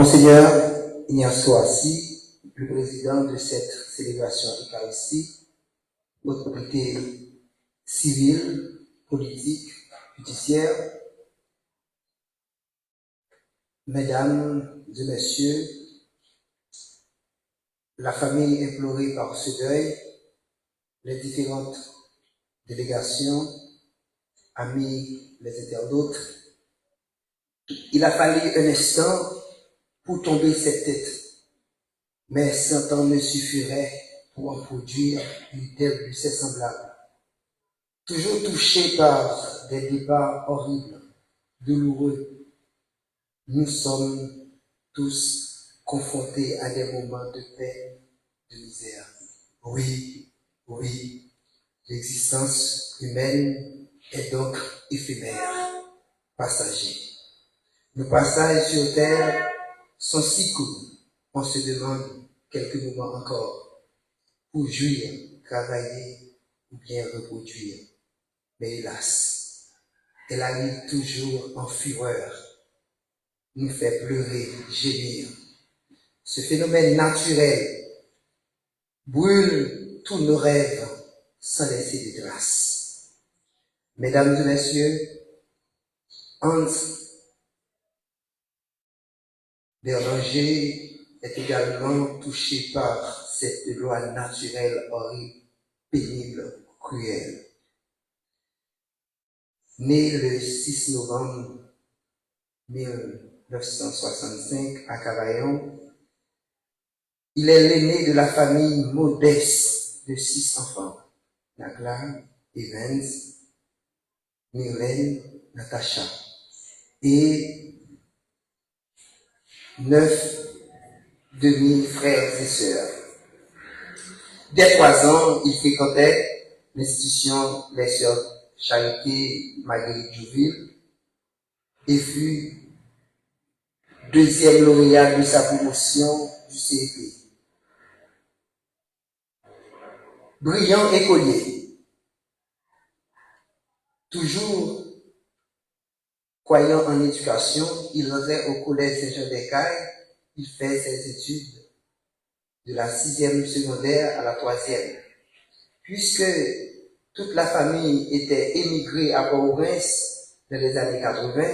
Monseigneur Ignacio Assis, le président de cette célébration eucharistique, autorité civile, politique, judiciaire, mesdames et messieurs, la famille implorée par ce deuil, les différentes délégations, amis, les internautes, il a fallu un instant pour tomber cette tête, mais 100 ans ne suffiraient pour en produire une telle de ses semblables. Toujours touchés par des débats horribles, douloureux, nous sommes tous confrontés à des moments de peine, de misère. Oui, l'existence humaine est donc éphémère, passager. Nos passages sur terre sont si courts, on se demande quelques moments encore pour jouir, travailler ou bien reproduire. Mais hélas, elle arrive toujours en fureur, nous fait pleurer, gémir. Ce phénomène naturel brûle tous nos rêves sans laisser de traces. Mesdames et messieurs, Hans Berlanger est également touché par cette loi naturelle horrible, pénible, cruelle. Né le 6 novembre 1965 à Cavaillon, il est l'aîné de la famille modeste de 6 enfants, Nagla, Evans, Myrlène, Natacha, et 9 demi-frères et sœurs. Dès 3 ans, il fréquentait l'institution Les Sœurs Charité Marguerite Jouville et fut 2e lauréat de sa promotion du CEP. Brillant écolier, toujours croyant en éducation, il rentrait au collège Saint-Jean-d'Écaille, il fait ses études de la 6e secondaire à la 3e. Puisque toute la famille était émigrée à Port-au-Prince dans les années 80,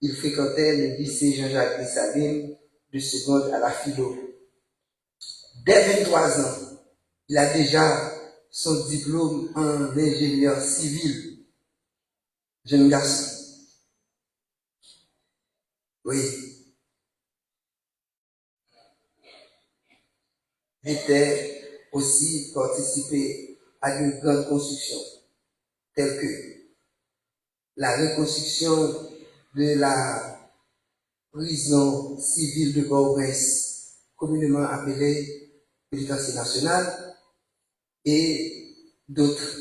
il fréquentait le lycée Jean-Jacques Dessalines de seconde à la philo. Dès 23 ans, il a déjà son diplôme en ingénieur civil. Jeune garçon. Oui. Il était aussi participé à de grandes constructions, telles que la reconstruction de la prison civile de Port-au-Prince, communément appelée pénitentiaire nationale, et d'autres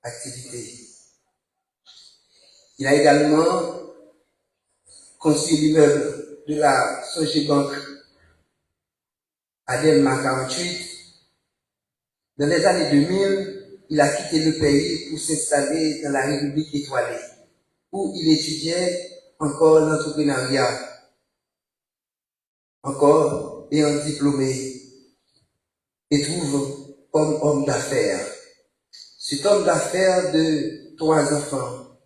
activités. Il a également construit l'immeuble de la Sogebank à Delma 48. Dans les années 2000, il a quitté le pays pour s'installer dans la République étoilée, où il étudiait encore l'entrepreneuriat, encore ayant diplômé, et trouve homme d'affaires. Cet homme d'affaires de 3 enfants,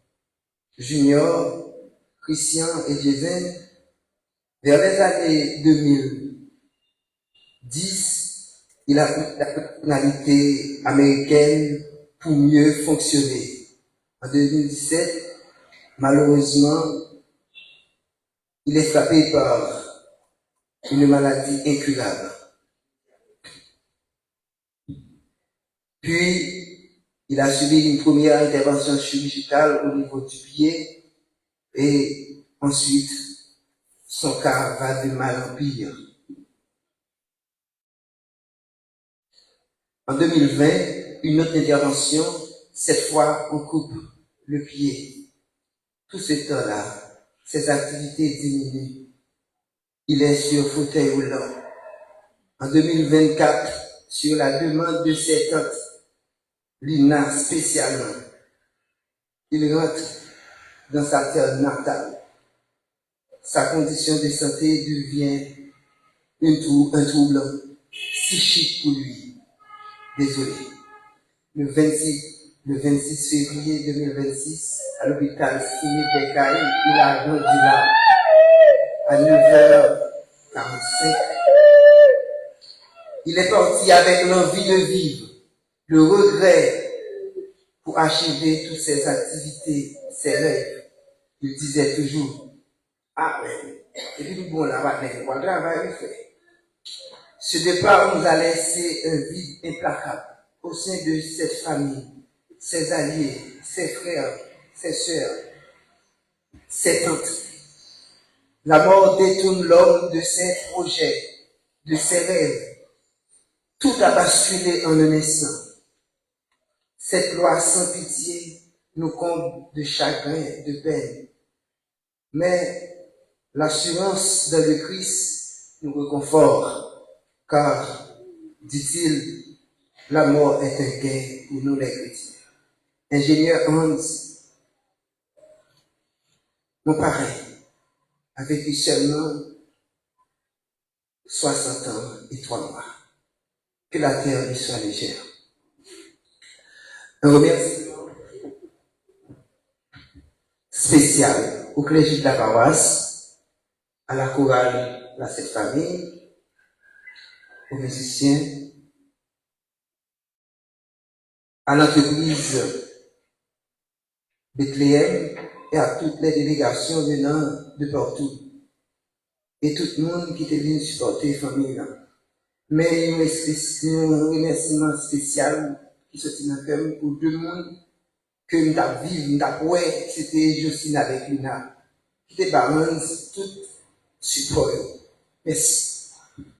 Junior, Christian et Jason, vers les années 2010, il a pris la nationalité américaine pour mieux fonctionner. En 2017, malheureusement, il est frappé par une maladie incurable. Puis, il a subi une première intervention chirurgicale au niveau du pied et ensuite, son cas va de mal en pire. En 2020, une autre intervention, cette fois on coupe le pied. Tout ce temps-là, ses activités diminuent. Il est sur fauteuil roulant. En 2024, sur la demande de ses tantes, Lina spécialement, il rentre dans sa terre natale. sa condition de santé devient un trouble psychique pour lui. Désolé. Le 26 février 2026, à l'hôpital Philippe Becaille, il a rendu là à 9h45. Il est parti avec l'envie de vivre, le regret pour achever toutes ses activités, ses rêves. Il disait toujours, ah mais, c'est du bon là, on va travailler, fait. Ce départ nous a laissé un vide implacable au sein de cette famille, ses alliés, ses frères, ses sœurs, ses tantes. La mort détourne l'homme de ses projets, de ses rêves. Tout a basculé en un instant. Cette loi sans pitié nous comble de chagrin, de peine. Mais l'assurance dans le Christ nous réconforte, car, dit-il, la mort est un gain pour nous les chrétiens. Ingénieur Hans, mon pareil, a vécu seulement 60 ans et 3 mois. Que la terre lui soit légère. Un remerciement spécial au clergé de la paroisse, à la chorale La Sainte Famille, aux musiciens, à l'entreprise Bethléem et à toutes les délégations venant de partout. Et tout le monde qui était venu supporter la famille. Mais un remerciement spécial qui sortit dans le cœur pour deux monde que nous avons vécu, nous avons ouais, c'était Jocelyne avec Luna, qui était barons, tout support. Merci.